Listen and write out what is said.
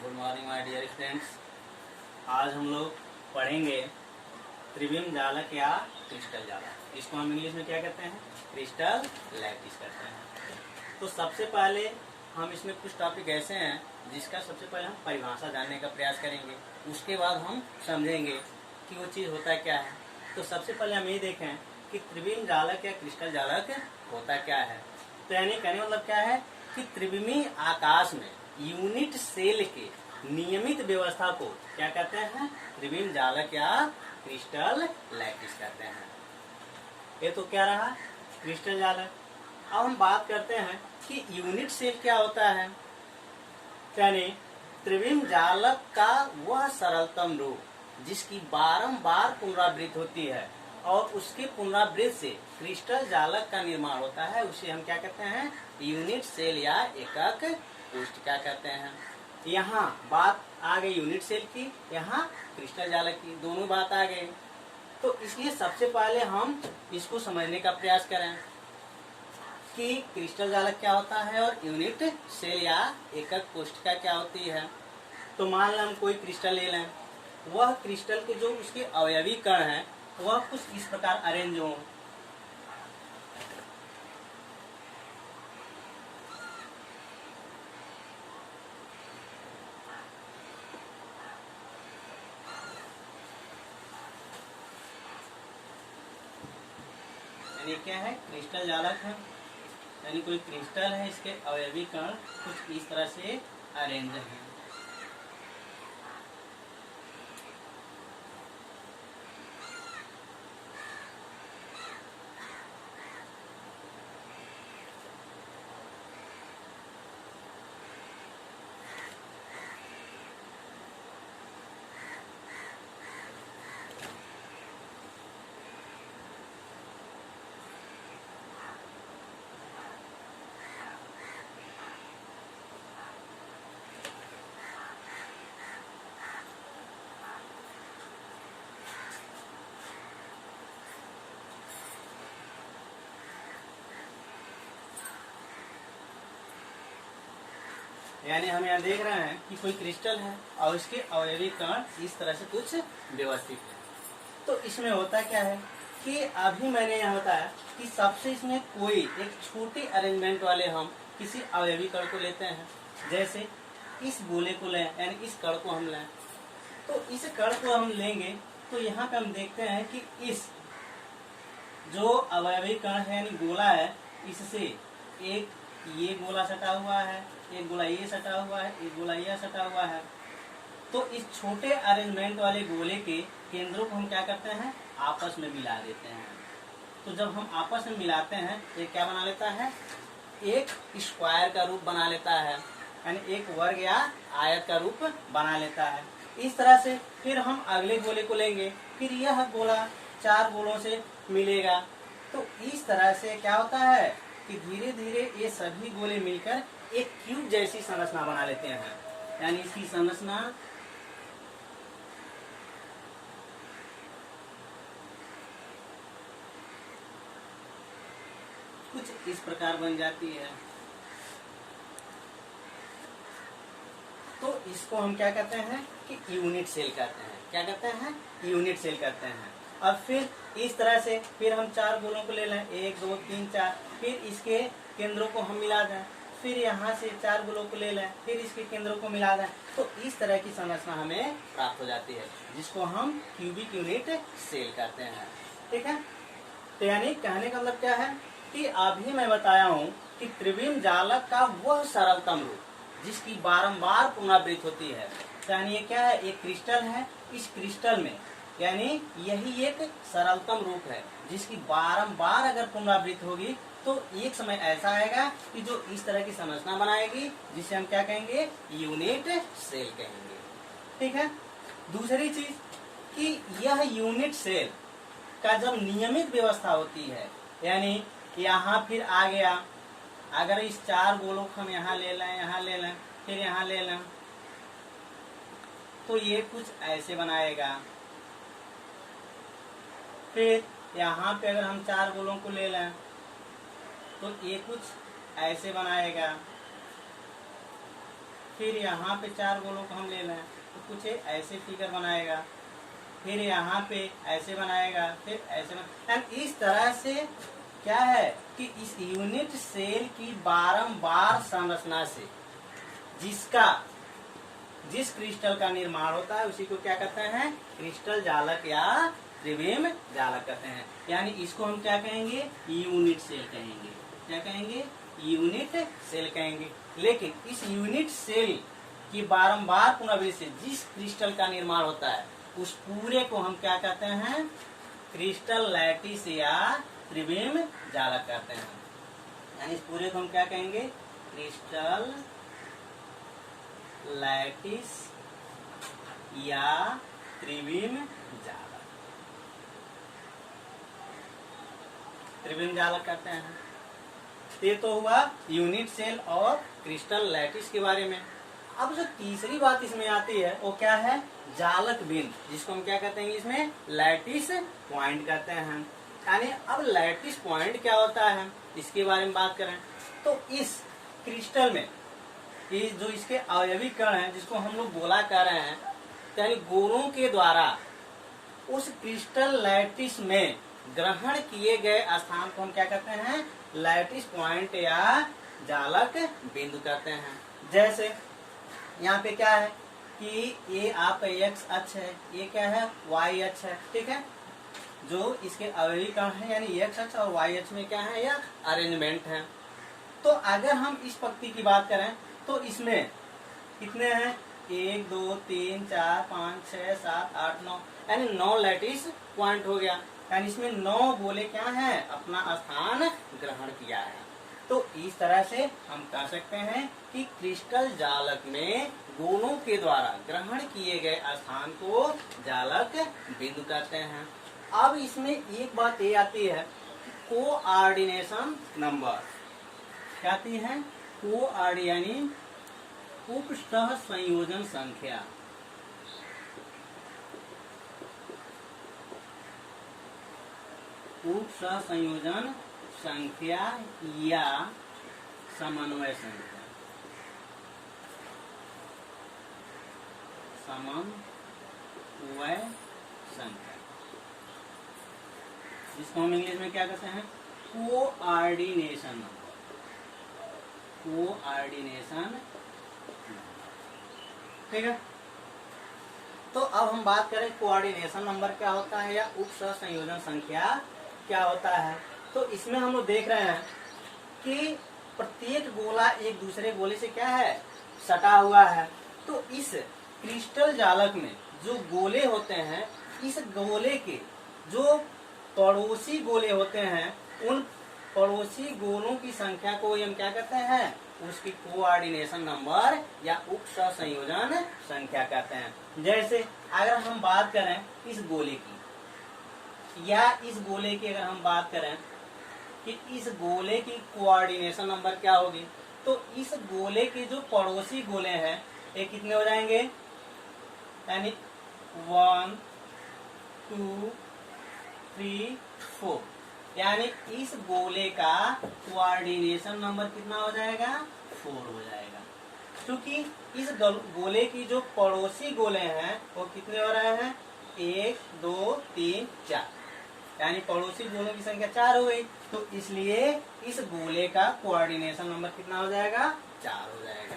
Good morning my dear friends. आज हम लोग पढ़ेंगे त्रिविम जालक या क्रिस्टल जालक। इसको हम इंग्लिश में क्या कहते हैं? क्रिस्टल लैटिस कहते हैं। तो सबसे पहले हम इसमें कुछ टॉपिक ऐसे हैं जिसका सबसे पहले हम परिभाषा जानने का प्रयास करेंगे, उसके बाद हम समझेंगे कि वो चीज़ होता क्या है। तो सबसे पहले हम ये देखें कि त्रिविम जालक या क्रिस्टल जालक होता क्या है। तो यानी कहने मतलब क्या है कि त्रिविमी आकाश में यूनिट सेल के नियमित व्यवस्था को क्या कहते हैं? त्रिविम जालक या क्रिस्टल लैटिस कहते हैं। ये तो क्या रहा? क्रिस्टल जालक। अब हम बात करते हैं कि यूनिट सेल क्या होता है। यानी त्रिविम जालक का वह सरलतम रूप जिसकी बारंबार पुनरावृत्ति होती है और उसके पुनरावृत्ति से क्रिस्टल जालक का निर्माण होता है, उसे हम क्या कहते हैं? यूनिट सेल या एकक कोशिका कहते हैं। यहाँ बात आ गई यूनिट सेल की, यहाँ क्रिस्टल जालक की, दोनों बात आ गई। तो इसलिए सबसे पहले हम इसको समझने का प्रयास करें कि क्रिस्टल जालक क्या होता है और यूनिट सेल या एकक कोशिका क्या होती है। तो मान लें हम कोई क्रिस्टल ले लें, वह क्रिस्टल के जो उसके अवयवी कण हैं वह कुछ इस प्रकार अरेंज हो। यानी क्या है? क्रिस्टल जालक है, यानी कोई क्रिस्टल है, इसके अवयवी कण कुछ इस तरह से अरेंज है। यानी हम यहाँ देख रहे हैं कि कोई क्रिस्टल है और इसके अवयवी कण इस तरह से कुछ व्यवस्थित है। तो इसमें होता क्या है कि अभी मैंने यहाँ बताया कि सबसे इसमें कोई एक छोटे अरेंजमेंट वाले हम किसी अवयवी कण को लेते हैं। जैसे इस गोले को लें, यानी इस कण को हम लें, तो इस कण को हम लेंगे तो यहाँ पे हम देखते हैं कि इस जो अवयवी कण है यानी गोला है, इससे एक ये गोला सटा हुआ है, एक गोला ये सटा हुआ है, एक गोला ये सटा हुआ है। तो इस छोटे अरेंजमेंट वाले गोले के केंद्रों को हम क्या करते हैं? आपस में मिला देते हैं। तो जब हम आपस में मिलाते हैं ये क्या बना लेता है? एक स्क्वायर का रूप बना लेता है, यानी एक वर्ग या आयत का रूप बना लेता है। इस तरह से फिर हम अगले गोले को लेंगे, फिर यह गोला 4 गोलों से मिलेगा। तो इस तरह से क्या होता है कि धीरे धीरे ये सभी गोले मिलकर एक क्यूब जैसी संरचना बना लेते हैं। यानी इसकी संरचना कुछ इस प्रकार बन जाती है। तो इसको हम क्या कहते हैं कि यूनिट सेल कहते हैं। क्या कहते हैं? यूनिट सेल कहते हैं। और फिर इस तरह से फिर हम 4 गोलों को ले लें, 1 2 3 4, फिर इसके केंद्रों को हम मिला दें, फिर यहाँ से 4 गोलों को ले लें, फिर इसके केंद्रों को मिला दें। तो इस तरह की संरचना हमें प्राप्त हो जाती है, जिसको हम क्यूबिक यूनिट सेल कहते हैं। ठीक है। तो यानी कहने का मतलब क्या है कि अभी मैं बताया हूँ कि त्रिविम जालक का वह सरलतम रूप जिसकी बारंबार पुनरावृत्ति होती है। यानी ये क्या है? एक क्रिस्टल है, इस क्रिस्टल में यानी यही एक सरलतम रूप है जिसकी बारंबार अगर पुनरावृत्ति होगी तो एक समय ऐसा आएगा कि जो इस तरह की संरचना बनाएगी, जिसे हम क्या कहेंगे? यूनिट सेल कहेंगे। ठीक है। दूसरी चीज कि यह यूनिट सेल का जब नियमित व्यवस्था होती है, यानी यहाँ फिर आ गया, अगर इस 4 गोलों को हम यहाँ ले लें, यहाँ ले लें, फिर यहाँ ले लें, तो ये कुछ ऐसे बनाएगा। फिर यहाँ पे अगर हम 4 गोलों को ले लें तो ये कुछ ऐसे बनाएगा। फिर यहाँ पे 4 गोलों को हम ले लें तो कुछ ऐसे फिगर बनाएगा, फिर यहाँ पे ऐसे बनाएगा, फिर ऐसे एंड इस तरह से क्या है कि इस यूनिट सेल की बारंबार संरचना से जिस क्रिस्टल का निर्माण होता है उसी को क्या कहते हैं, क्रिस्टल जालक या त्रिविम जालक कहते हैं। यानी इसको हम क्या कहेंगे, यूनिट सेल कहेंगे। क्या कहेंगे, यूनिट सेल कहेंगे। लेकिन इस यूनिट सेल की बारंबार पुनरावृत्ति से जिस क्रिस्टल का निर्माण होता है उस पूरे को हम क्या कहते हैं, क्रिस्टल लैटिस या त्रिविम जालक कहते हैं। यानी इस पूरे को हम क्या कहेंगे, क्रिस्टल लैटिस या त्रिविम जालक, त्रिविम जालक कहते हैं। ये तो हुआ यूनिट सेल और क्रिस्टल लैटिस के बारे में। अब जो तीसरी बात इसमें आती है वो क्या है, जालक बिंदु, जिसको हम क्या कहते हैं इसमें, लैटिस पॉइंट कहते हैं। यानी अब लैटिस पॉइंट क्या होता है इसके बारे में बात करें तो इस क्रिस्टल में जो इसके अवयवी कण हैं जिसको हम लोग गोला कह रहे हैं, यानी गोलों के द्वारा उस क्रिस्टल लैटिस में ग्रहण किए गए स्थान को हम क्या कहते हैं, लैटिस पॉइंट या जालक बिंदु कहते हैं। जैसे यहाँ पे क्या है कि ये आपका एक्स अक्ष है, ये क्या है, वाई अक्ष है, ठीक है। जो इसके अवयवी कण है यानी एक्स अक्ष और वाई अक्ष में क्या है, या अरेंजमेंट है। तो अगर हम इस पंक्ति की बात करें तो इसमें कितने हैं, 1 2 3 4 5 6 7 8 9, यानी 9 लैटिस पॉइंट हो गया। यानी इसमें 9 गोले क्या हैं, अपना स्थान ग्रहण किया है। तो इस तरह से हम कह सकते हैं कि क्रिस्टल जालक में गोलों के द्वारा ग्रहण किए गए स्थान को जालक बिंदु कहते हैं। अब इसमें एक बात ये आती है, कोऑर्डिनेशन नंबर क्या आती है, यानी उपसह संयोजन संख्या। उपसह संयोजन संख्या या समन्वय संख्या, समन्वय संख्या, जिसको हम इंग्लिश में क्या कहते हैं, कोऑर्डिनेशन नंबर। कोऑर्डिनेशन, ठीक है। तो अब हम बात करें कोऑर्डिनेशन नंबर क्या होता है या उपसह संयोजन संख्या क्या होता है। तो इसमें हम लोग देख रहे हैं कि प्रत्येक गोला एक दूसरे गोले से क्या है, सटा हुआ है। तो इस क्रिस्टल जालक में जो गोले होते हैं, इस गोले के जो पड़ोसी गोले होते हैं, उन पड़ोसी गोलों की संख्या को हम क्या कहते हैं, उसकी कोऑर्डिनेशन नंबर या उपसह संयोजन संख्या कहते हैं। जैसे अगर हम बात करें इस गोले की या इस गोले की, अगर हम बात करें कि इस गोले की कोऑर्डिनेशन नंबर क्या होगी, तो इस गोले के जो पड़ोसी गोले हैं ये कितने हो जाएंगे, यानी 1 2 3 4, यानी इस गोले का कोऑर्डिनेशन नंबर कितना हो जाएगा, 4 हो जाएगा। क्योंकि इस गोले की जो पड़ोसी गोले हैं वो कितने हो रहे हैं, 1 2 3 4, यानी पड़ोसी गोलों की संख्या 4 हो गई। तो इसलिए इस गोले का कोऑर्डिनेशन नंबर कितना हो जाएगा, 4 हो जाएगा।